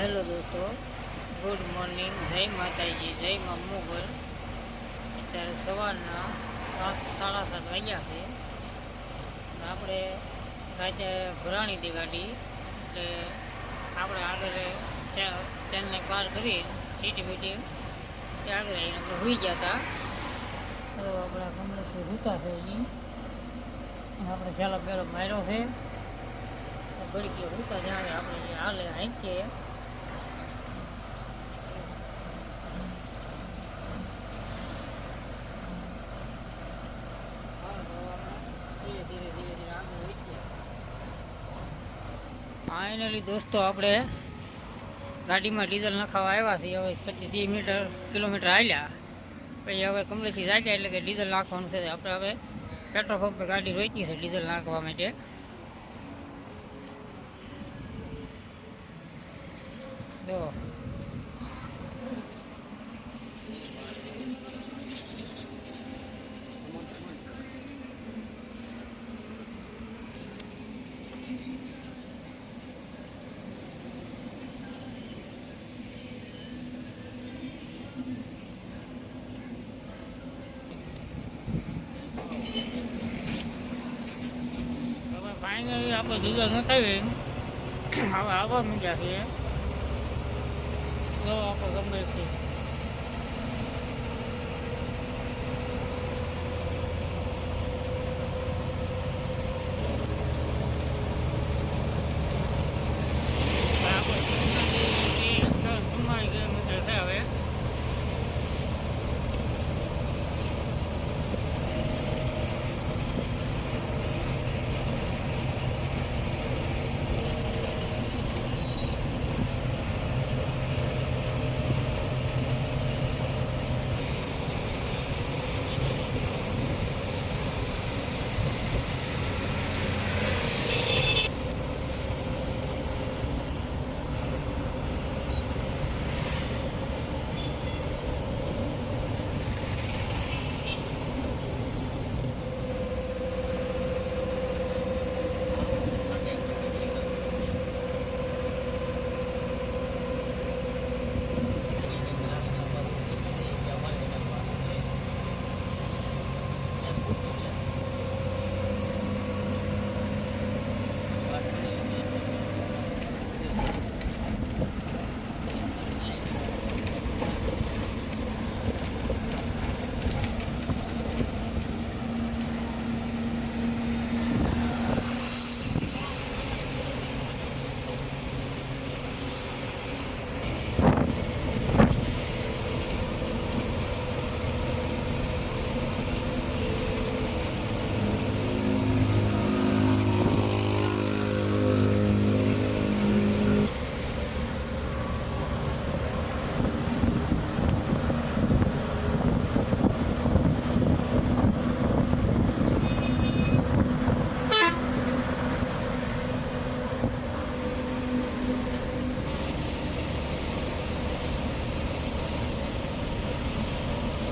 Hello દોસ્તો, good morning, જય માતાજી, જય મા મોગલ. અત્યારે સવારના 7:30 વાગ્યા છે. આપણે રાતે ભરાણી હતી ગાડી, એટલે આપણે આગળ ચેન્નઈ પાર કરી સિટી બીટી ત્યાં આગળ આવીને આપણે હોઈ ગયા હતા. તો આપણા કમલેશી રૂતા છે અહીં, આપણે છેલ્લા પહેલો માર્યો છે. ઘડી ગયો રૂતા ત્યાં આપણે હાલે હાંકીએ. ફાઇનલી દોસ્તો આપણે ગાડીમાં ડીઝલ નખાવા આવ્યા છીએ. હવે 25-30 કિલોમીટર હાલ્યા પછી હવે કમલેશી જાગ્યા એટલે કે ડીઝલ નાખવાનું છે. આપણે હવે પેટ્રોલ પંપ પર ગાડી રોકી છે ડીઝલ નાખવા માટે. જો ફાઇનલી આપણે ડીઝલ નખાવી હવે આવવા માંડ્યા છીએ. જો આપણે ગમે છે હવે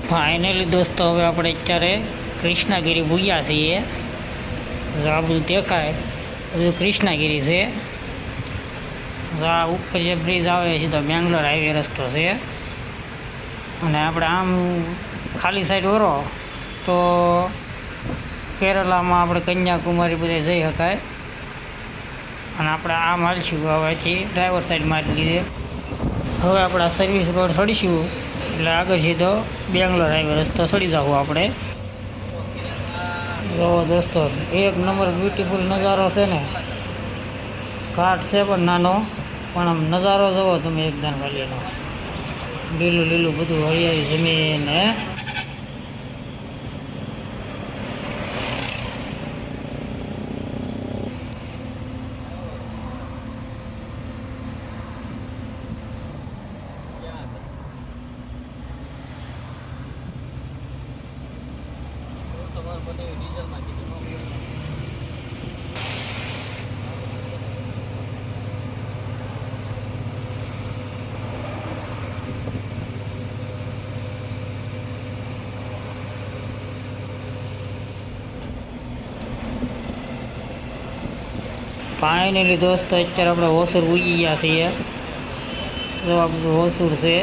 ફાઇનલી દોસ્તો હવે આપણે અત્યારે કૃષ્ણગીરી ભૂગ્યા છીએ. આ બધું દેખાય બધું કૃષ્ણગીરી છે. આ ઉપર જે બ્રિજ આવે છે તો બેંગ્લોર હાઈવે રસ્તો છે. અને આપણે આમ ખાલી સાઈડ વરો તો કેરલામાં આપણે કન્યાકુમારી બધે જઈ શકાય. અને આપણે આમ હાલશું હવેથી ડ્રાઈવર સાઈડ મારી લીધે. હવે આપણે સર્વિસ રોડ ચડીશું એટલે આગળ સીધો બેંગ્લોર હાઈવે રસ્તો ચડી જવું આપણે. જો દોસ્તો એક નંબર બ્યુટીફુલ નજારો છે ને. ઘાટ છે પણ નાનો, પણ આમ નજારો જુઓ તમે એકદમ ખાલીનો. લીલું લીલું બધું હરિયાળી જમીન હે. ફાઇનલી દોસ્તો અત્યારે આપણે ઓસર ઉગી ગયા છીએ. જો આ બધું ઓસુર છે,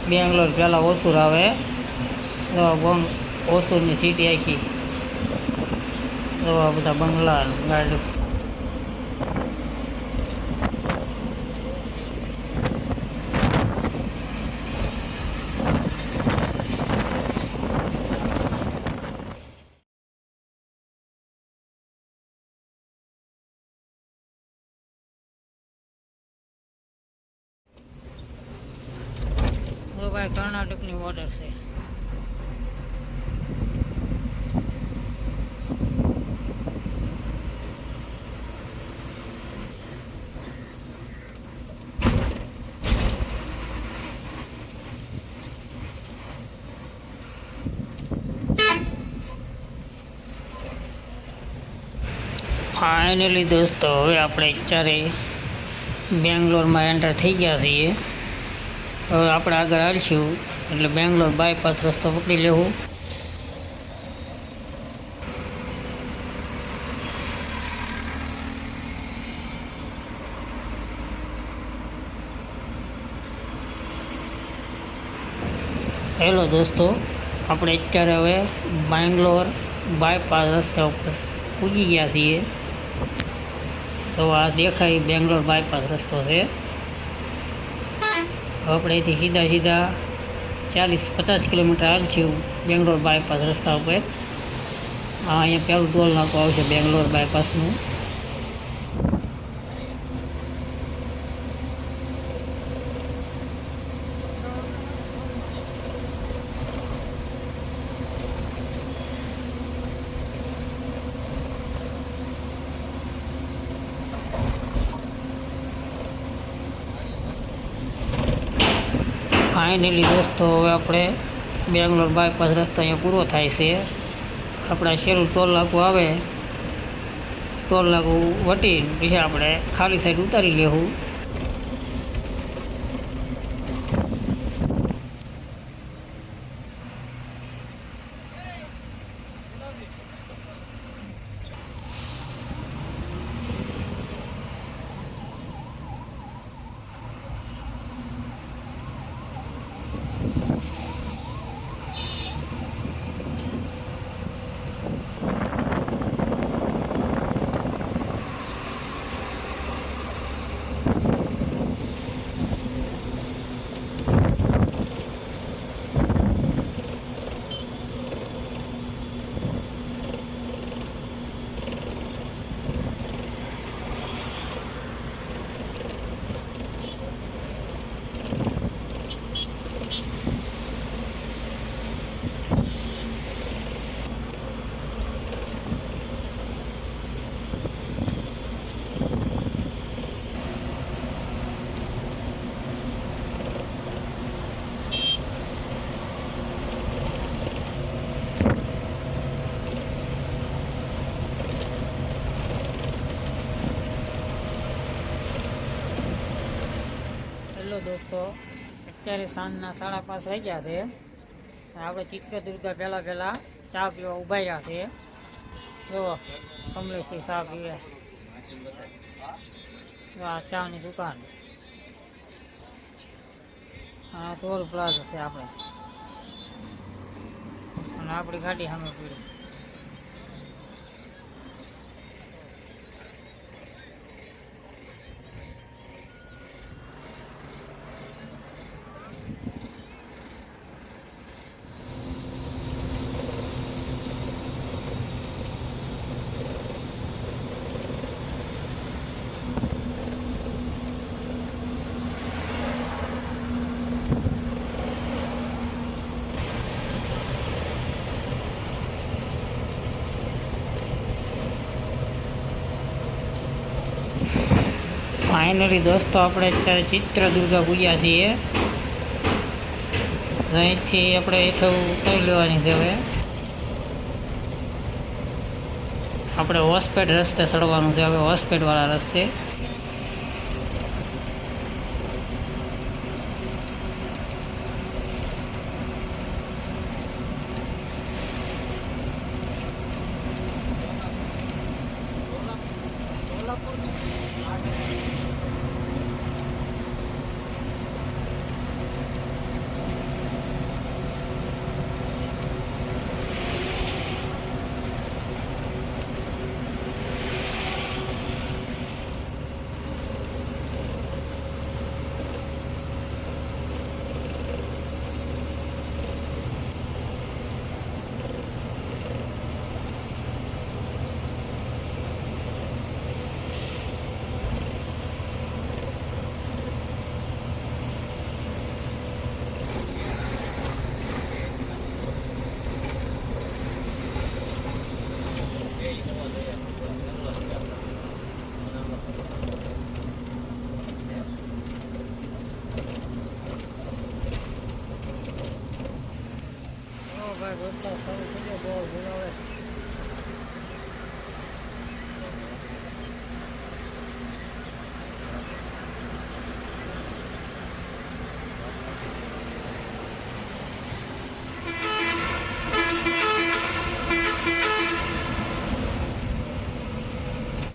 બેંગ્લોર પહેલાં ઓસુર આવે, જો ઓસુરની સિટી આખી, જો આ બધા બંગલા ગાડી. તો ભાઈ કર્ણાટકની બોર્ડર છે. ફાઇનલી દોસ્તો હવે આપણે અત્યારે બેંગ્લોરમાં એન્ટર થઈ ગયા છીએ. હવે આપણે આગળ હાલશું એટલે બેંગ્લોર બાયપાસ રસ્તો પકડી લેવું. હેલો દોસ્તો, આપણે અત્યારે હવે બેંગ્લોર બાયપાસ રસ્તા ઉપર પૂજી ગયા છીએ. તો આ દેખાય બેંગ્લોર બાયપાસ રસ્તો છે. આપણે અહીંથી સીધા 40-50 કિલોમીટર હાલશું બેંગ્લોર બાયપાસ રસ્તા ઉપર. અહીંયા પહેલું ટોલ નાકું આવશે બેંગ્લોર બાયપાસનું. ફાઇનલી દોસ્તો હવે આપણે બેંગ્લોર બાયપાસ રસ્તો અહીંયા પૂરો થાય છે. આપણા છેલ્લું ટોલ નાકું આવે, ટોલ નાકું વટી પછી આપણે ખાલી સાઈડ ઉતારી લેવું. દોસ્તો અત્યારે સાંજના 5:30 વાગ્યા છે. આપણે ચિત્રદુર્ગા પહેલાં ચા પીવા ઊભા રહ્યા છે. જો કમલેશી ચા પીવે, આ ચાની દુકાન, આ ટોલ પ્લાઝા છે આપણે, અને આપણી ગાડી સામે પડી. ફાઇનલી દોસ્તો આપણે અત્યારે ચિત્રદુર્ગા પૂજ્યા છીએ. અહીંથી આપણે થોડું ઉતારી લેવાની છે. હવે આપણે હોસ્પેટ રસ્તે ચડવાનું છે. હવે હોસ્પેટવાળા રસ્તે રોટલા શરૂ થઈ જાય બહુ બોલાવે